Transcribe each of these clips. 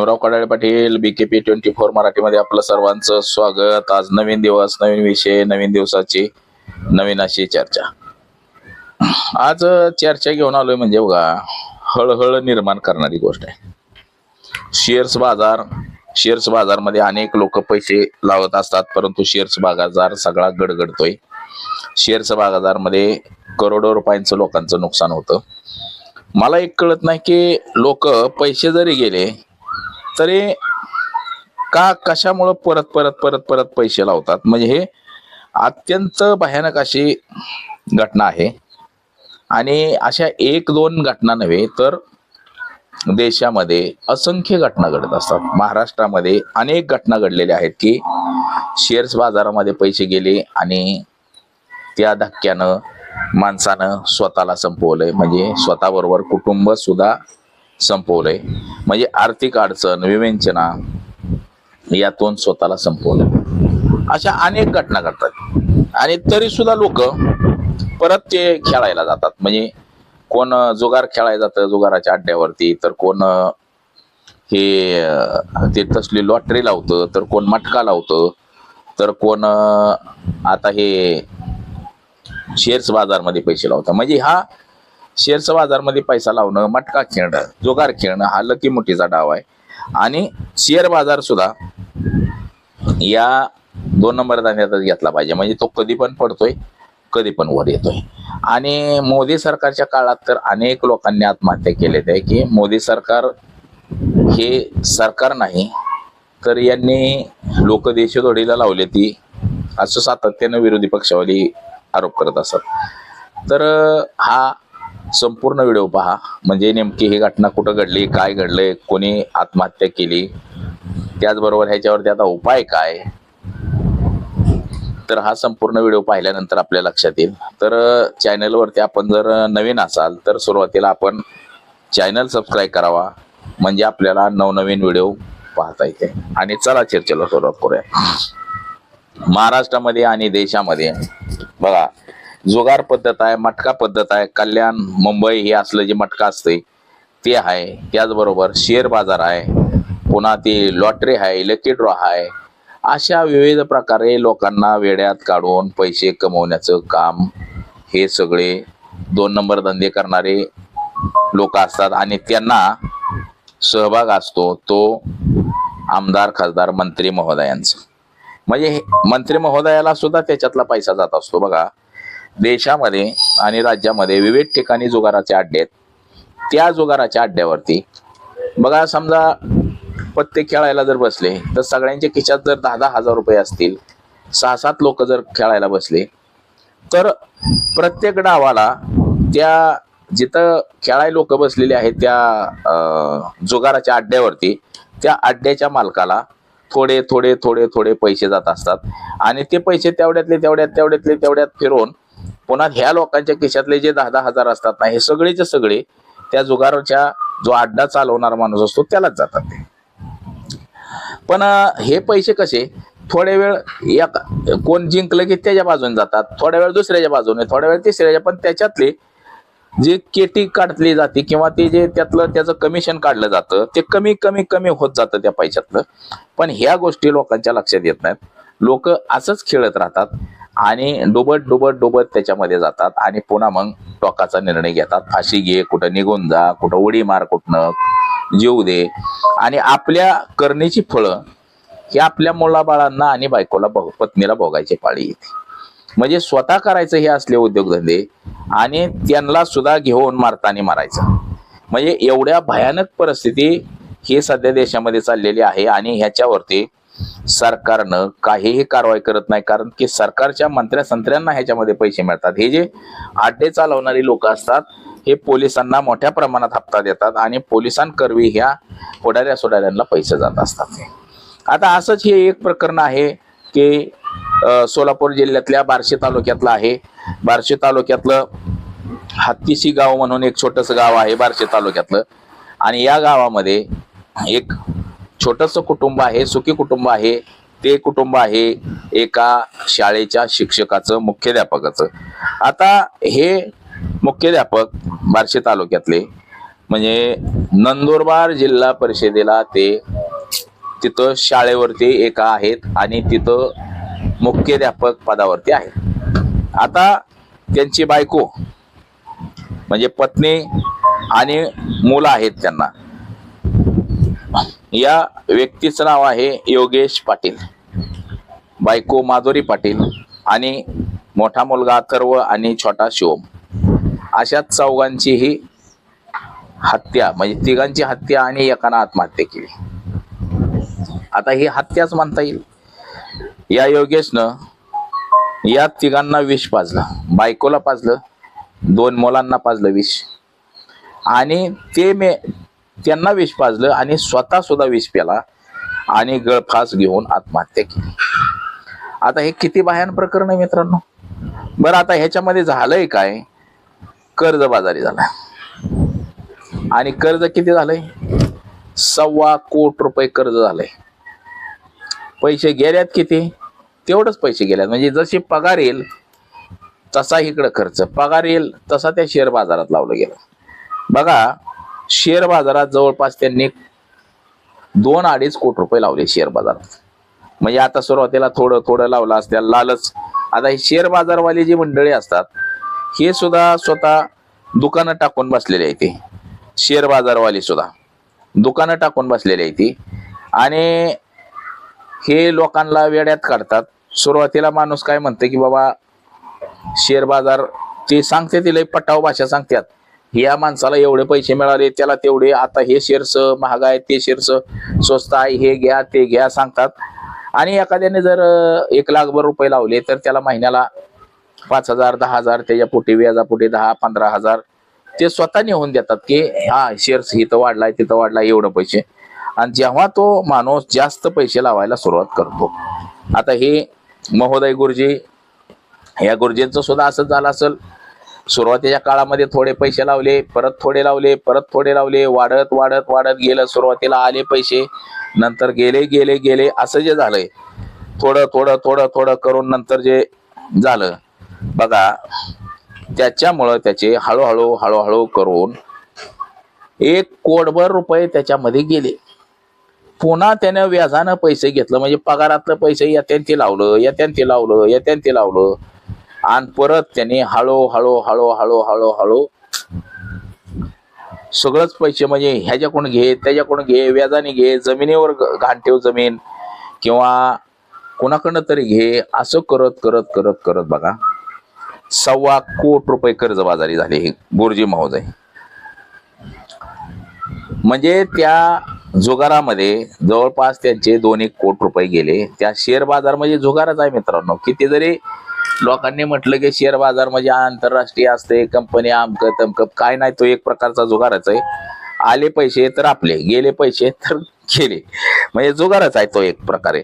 Bhimrao Kadale Patil, BKP 24 मराठीमध्ये आपलं सर्वांचं स्वागत. आज नवीन दिवस, नवीन विषय, नवीन दिवसाची नवीन अशी चर्चा. आज चर्चा घेऊन आलोय म्हणजे बघा, हळहळ निर्माण करणारी गोष्ट आहे. शेअर्स बाजारमध्ये अनेक लोक पैसे लावत असतात, परंतु शेअर्स बाजार सगळा गडगडतोय. शेअर्स बाजारमध्ये करोडो रुपयांचं लोकांचं नुकसान होतं. मला एक कळत नाही की लोक पैसे जरी गेले तरी कशामुळे परत परत परत परत पैसे लावतात. म्हणजे हे अत्यंत भयानक अशी घटना आहे. आणि अशा एक दोन घटना नव्हे तर देशामध्ये असंख्य घटना घडत असतात. महाराष्ट्रामध्ये अनेक घटना घडलेल्या आहेत की शेअर्स बाजारामध्ये पैसे गेले आणि त्या धक्क्यानं माणसानं स्वतःला संपवलंय. म्हणजे स्वतःबरोबर कुटुंब सुद्धा संपवलंय. म्हणजे आर्थिक अडचण, विवेचना यातून स्वतःला संपवलं. अशा अनेक घटना घडतात आणि तरी सुद्धा लोक परत ते खेळायला जातात. म्हणजे कोण जुगार खेळायला जातं जुगाराच्या अड्ड्यावरती, तर कोण हे ते तसली लॉटरी लावतं, तर कोण मटका लावतं, तर कोण आता हे शेअर्स बाजारमध्ये पैसे लावतात. म्हणजे हा शेअर्स बाजारमध्ये पैसा लावणं, मटका खेळणं, जुगार खेळणं हा लकी मुठीचा डाव आहे. आणि शेअर बाजार सुद्धा या 2 नंबर धान्यातच घेतला पाहिजे. म्हणजे तो कधी पण पडतोय, कधी पण वर येतोय. आणि मोदी सरकारच्या काळात तर अनेक लोकांनी आत्महत्या केलेत आहे की मोदी सरकार हे सरकार नाही तर यांनी लोक देशोधडीला लावले ती, असं सातत्यानं विरोधी पक्षावाली आरोप करत असतात. तर हा संपूर्ण व्हिडिओ पहा. म्हणजे नेमकी ही घटना कुठं घडली, काय घडलंय, कोणी आत्महत्या केली, त्याचबरोबर ह्याच्यावरती आता उपाय काय, तर हा संपूर्ण व्हिडिओ पाहिल्यानंतर आपल्या लक्षात येईल. तर चॅनलवरती आपण जर नवीन असाल तर सुरुवातीला आपण चॅनल सबस्क्राईब करावा, म्हणजे आपल्याला नवनवीन व्हिडिओ पाहता येते. आणि चला चर्चेला सुरुवात करूया. महाराष्ट्रामध्ये आणि देशामध्ये बघा, जुगार पद्धत आहे, मटका पद्धत आहे. कल्याण, मुंबई हे असलं जे मटका असते ते आहे. त्याचबरोबर शेअर बाजार आहे, पुन्हा ती लॉटरी आहे, लकी ड्रॉ आहे. अशा विविध प्रकारे लोकांना वेड्यात काढून पैसे कमवण्याचं काम हे सगळे 2 नंबर धंदे करणारे लोक असतात. आणि त्यांना सहभाग असतो तो आमदार, खासदार, मंत्री महोदयांचा. म्हणजे मंत्री महोदयाला सुद्धा त्याच्यातला पैसा जात असतो. बघा, देशामध्ये आणि राज्यामध्ये विविध ठिकाणी जुगाराचे अड्डे आहेत. त्या जुगाराच्या अड्ड्यावरती बघा, समजा पत्ते खेळायला जर बसले तर सगळ्यांच्या खिशात जर 10-10 हजार रुपये असतील, 6-7 लोक जर खेळायला बसले तर प्रत्येक डावाला त्या जिथं खेळाय लोक बसलेले आहेत त्या जुगाराच्या अड्ड्यावरती त्या अड्ड्याच्या मालकाला थोडे थोडे थोडे थोडे पैसे जात असतात. आणि ते पैसे तेवढ्यात फिरवून पुन्हा ह्या लोकांच्या खिशातले जे 10-10 हजार असतात ना, हे सगळेचे सगळे त्या जुगाराच्या जो अड्डा चालवणारा माणूस असतो त्यालाच जातात. पण हे पैसे कसे थोड्या वेळ कोण जिंकलं की त्याच्या बाजूने जातात, थोड्या वेळ दुसऱ्याच्या बाजूने, थोड्या वेळ तिसऱ्याच्या, पण त्याच्यातले जे केटी काढली जाते किंवा ते जे त्याचं कमिशन काढलं जातं ते कमी कमी कमी होत जातं त्या पैशातलं. पण ह्या गोष्टी लोकांच्या लक्षात येत नाहीत. लोक असंच खेळत राहतात आणि डुबत डुबत डुबत त्याच्यामध्ये जातात आणि पुन्हा मग टोकाचा निर्णय घेतात. फाशी घे, कुठं निघून जा, कुठं उडी मार, कुठनं जीव दे. आणि आपल्या करणीची फळं ही आपल्या मुलाबाळांना आणि बायकोला पत्नीला भोगायची पाळी येते. म्हणजे स्वतः करायचं हे असले उद्योगधंदे आणि त्यांना सुद्धा घेऊन मारताना मारायचं. म्हणजे एवढ्या भयानक परिस्थिती ही सध्या देशामध्ये चाललेली आहे. आणि ह्याच्यावरती सरकारनं काहीही कारवाई करत नाही, कारण की सरकारच्या मंत्र्या-संत्र्यांना ह्याच्यामध्ये पैसे मिळतात. हे जे अड्डे चालवणारी लोक असतात हे पोलिसांना मोठ्या प्रमाणात हप्ता देतात आणि पोलिसांकरवी ह्या पुढाऱ्या सोडाऱ्यांना पैसे जात असतात. आता असंच हे एक प्रकरण आहे की सोलापूर जिल्ह्यातल्या बार्शी तालुक्यातलं आहे. बार्शी तालुक्यातलं हत्तीशी गाव म्हणून एक छोटंसं गाव आहे बार्शी तालुक्यातलं. आणि या गावामध्ये एक छोटंसं कुटुंब आहे, सुखी कुटुंब आहे. ते कुटुंब आहे एका शाळेच्या शिक्षकाचं, मुख्याध्यापकाचं. आता हे मुख्याध्यापक बार्शी तालुक्यातले म्हणजे नंदुरबार जिल्हा परिषदेला ते तिथं शाळेवरती एका आहेत आणि तिथं मुख्याध्यापक पदावरती आहेत. आता त्यांची बायको म्हणजे पत्नी आणि मुलं आहेत त्यांना. या व्यक्तीचं नाव आहे योगेश पाटील, बायको माधुरी पाटील आणि मोठा मुलगा अथर्व आणि छोटा शिवम. अशा चौघांची ही हत्या म्हणजे तिघांची हत्या आणि एकानं आत्महत्या केली. आता ही हत्याच म्हणता येईल. या योगेशनं या तिघांना विष पाजलं, बायकोला पाजलं, 2 मुलांना पाजलं विष आणि त्यांना विष पाजलं आणि स्वतः सुद्धा विष प्याला आणि गळफास घेऊन आत्महत्या केली. आता हे किती भयान प्रकरण आहे मित्रांनो. बरं आता ह्याच्यामध्ये झालंय काय, कर्जबाजारी झाला आणि कर्ज किती झालंय, 1.25 कोटी रुपये कर्ज झालंय. पैसे गेल्यात किती, तेवढंच पैसे गेल्यात. म्हणजे जशी पगार येईल तसा इकडं खर्च, पगार येईल तसा त्या शेअर बाजारात लावलं गेलं. बघा शेअर बाजारात जवळपास त्यांनी 2-2.5 कोटी रुपये लावले शेअर बाजारात. म्हणजे आता सुरुवातीला थोडं थोडं लावलं असत्या लालच. आता हे शेअर बाजारवाली जी मंडळी असतात हे सुद्धा स्वतः दुकानं टाकून बसलेले आहे. ते शेअर बाजारवाली सुद्धा दुकानं टाकून बसलेले आहे ती आणि हे लोकांना वेड्यात काढतात. सुरुवातीला माणूस काय म्हणते की बाबा शेअर बाजार, ते सांगते तिला पटाव भाषा सांगतात, या माणसाला एवढे पैसे मिळाले त्याला तेवढे, आता हे शेअर्स महाग आहे ते शेअर्स स्वस्त आहे, हे घ्या ते घ्या सांगतात. आणि एखाद्याने जर 1 लाखभर रुपये लावले तर त्याला महिन्याला 5,000 10,000 त्याच्या पोटी व्याजापोटी 10-15,000 ते स्वतः नेऊन देतात की हा शेअर्स इथं वाढलाय तिथं वाढलाय एवढं पैसे. आणि जेव्हा तो माणूस जास्त पैसे लावायला सुरुवात करतो, आता हे महोदय गुरुजी, या गुरुजींचं सुद्धा असंच झालं असेल. सुरुवातीच्या काळामध्ये थोडे पैसे लावले, परत थोडे लावले, परत थोडे लावले, वाढत वाढत वाढत गेलं. सुरुवातीला आले पैसे, नंतर गेले गेले गेले असं जे झालंय, थोडं थोडं थोडं थोडं करून नंतर जे झालं बघा, त्याच्यामुळं त्याचे हळूहळू हळूहळू करून 1 कोटभर रुपये त्याच्यामध्ये गेले. पुन्हा त्यानं व्याजानं पैसे घेतलं, म्हणजे पगारातलं पैसे येत्यान ते लावलं, येत्यान ते लावलं, येत्यान ते लावलं आणि परत त्याने हळूहळू हळूहळू हळूहळू सगळंच पैसे, म्हणजे ह्याच्याकडून घे त्याच्याकडून घे, व्याजाने घे, जमिनीवर घाण ठेव जमीन किंवा कोणाकडनं तरी घे, असं करत करत करत करत बघा 1.25 कोटी रुपये कर्जबाजारी झाले हे गुरुजी महोदय. म्हणजे त्या जुगारामध्ये जवळपास त्यांचे 2-1 कोटी रुपये गेले. त्या शेअर बाजार म्हणजे जुगारच आहे मित्रांनो. किती जरी लोकांनी म्हटलं की शेअर बाजार म्हणजे आंतरराष्ट्रीय असते, कंपनी आमकं तमकं, काय नाही, तो एक प्रकारचा जुगारच आहे. आले पैसे तर आपले, गेले पैसे तर गेले, म्हणजे जुगारच आहे तो एक प्रकारे.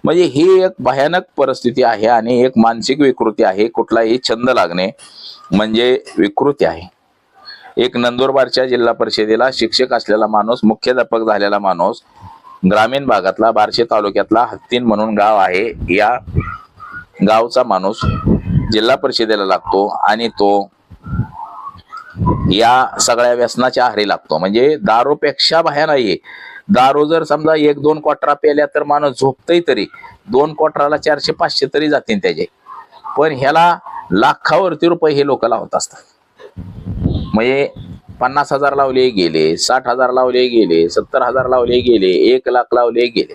म्हणजे ही एक भयानक परिस्थिती आहे आणि एक मानसिक विकृती आहे. कुठलाही छंद लागणे म्हणजे विकृती आहे. एक नंदुरबारच्या जिल्हा परिषदेला शिक्षक असलेला माणूस, मुख्याध्यापक झालेला माणूस, ग्रामीण भागातला बार्शी तालुक्यातला हत्तीन म्हणून गाव आहे, या गावचा माणूस जिल्हा परिषदेला लागतो आणि तो या सगळ्या व्यसनाच्या आहारी लागतो. म्हणजे दारूपेक्षा भया नाहीये. दारू जर समजा 1-2 क्वार्टरा पेल्या तर माणूस झोपतही, तरी 2 क्वार्टराला 400-500 तरी जातील त्याचे. पण ह्याला लाखावरती रुपये हे लोक लावत असतात. म्हणजे 50,000 लावले गेले, 60,000 लावले गेले, 70,000 लावले गेले, 1 लाख लावले गेले.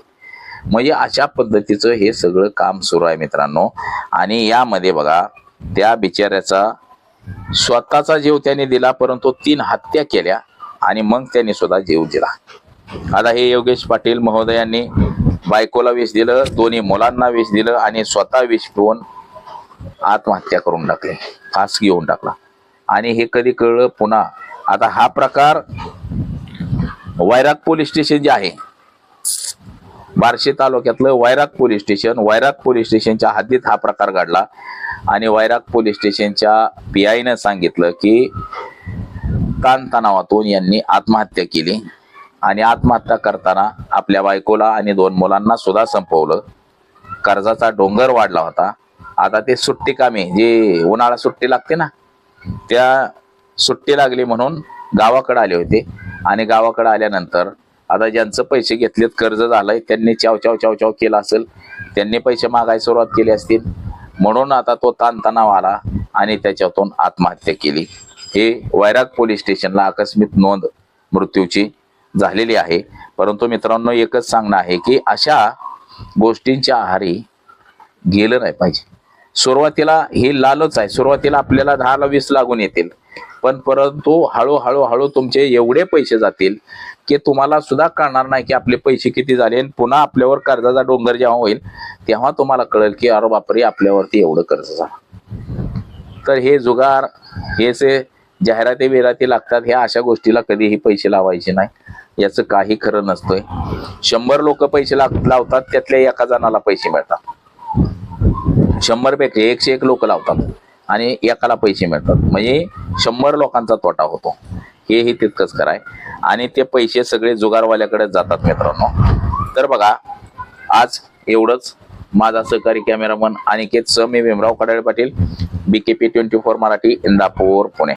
म्हणजे अशा पद्धतीचं हे सगळं काम सुरू आहे मित्रांनो. आणि यामध्ये बघा त्या बिचाऱ्याचा स्वतःचा जीव त्याने दिला, परंतु 3 हत्या केल्या आणि मग त्याने सुद्धा जीव दिला. आता हे योगेश पाटील महोदयांनी बायकोला विष दिलं, 2 मुलांना विष दिलं आणि स्वतः विष पिऊन आत्महत्या करून टाकली, फास घेऊन टाकला. आणि हे कधी कळलं पुन्हा. आता हा प्रकार वैराग पोलीस स्टेशन जे आहे, बार्शी तालुक्यातलं वैराग पोलीस स्टेशनच्या हद्दीत हा प्रकार घडला. आणि वैराग पोलीस स्टेशनच्या PI सांगितलं की ताणतणावातून यांनी आत्महत्या केली आणि आत्महत्या करताना आपल्या बायकोला आणि 2 मुलांना सुद्धा संपवलं. कर्जाचा डोंगर वाढला होता. आता ते सुट्टी कामे, जे उन्हाळा सुट्टी लागते ना, त्या सुट्टी लागली म्हणून गावाकडे आले होते आणि गावाकडे आल्यानंतर आता ज्यांचं पैसे घेतलेत, कर्ज झालंय, त्यांनी चाव चाव चाव चाव केलं असेल, त्यांनी पैसे मागायला सुरुवात केली असतील, म्हणून आता तो ताणतणाव आला आणि त्याच्यातून आत्महत्या केली. हे वैराग पोलीस स्टेशनला आकस्मिक नोंद मृत्यूची झालेली आहे. परंतु मित्रांनो, एकच सांगणं आहे की अशा गोष्टींच्या आहारी गेलं नाही पाहिजे. सुरुवातीला ही लालच आहे, सुरुवातीला आपल्याला 10 20 लागून येतील, पण परंतु हळूहळू तुमचे एवढे पैसे जातील की तुम्हाला सुद्धा कळणार नाही की आपले पैसे किती झाले. आणि पुन्हा आपल्यावर कर्जाचा डोंगर जेव्हा होईल तेव्हा तुम्हाला कळेल की अरे बापरे, आपल्यावरती एवढं कर्ज झालं. तर हे जुगार, हे से जाहिराती बिराती लागतात, ह्या अशा गोष्टीला कधीही पैसे लावायचे नाही. याचं काही खरं नसतंय. 100 लोक पैसे लावतात, त्यातल्या एका जणाला पैसे मिळतात. 100 पैकी 101 लोक लावतात आणि एकाला पैसे मिळतात, म्हणजे 100 लोकांचा तोटा होतो. हेही तितकंच कराय आणि ते पैसे सगळे जुगारवाल्याकडे जातात मित्रांनो. तर बघा, आज एवढंच. माझा सहकारी कॅमेरामन अनिकेत सह, मी भीमराव कडाळे पाटील, BKP 24 मराठी, इंदापूर, पुणे.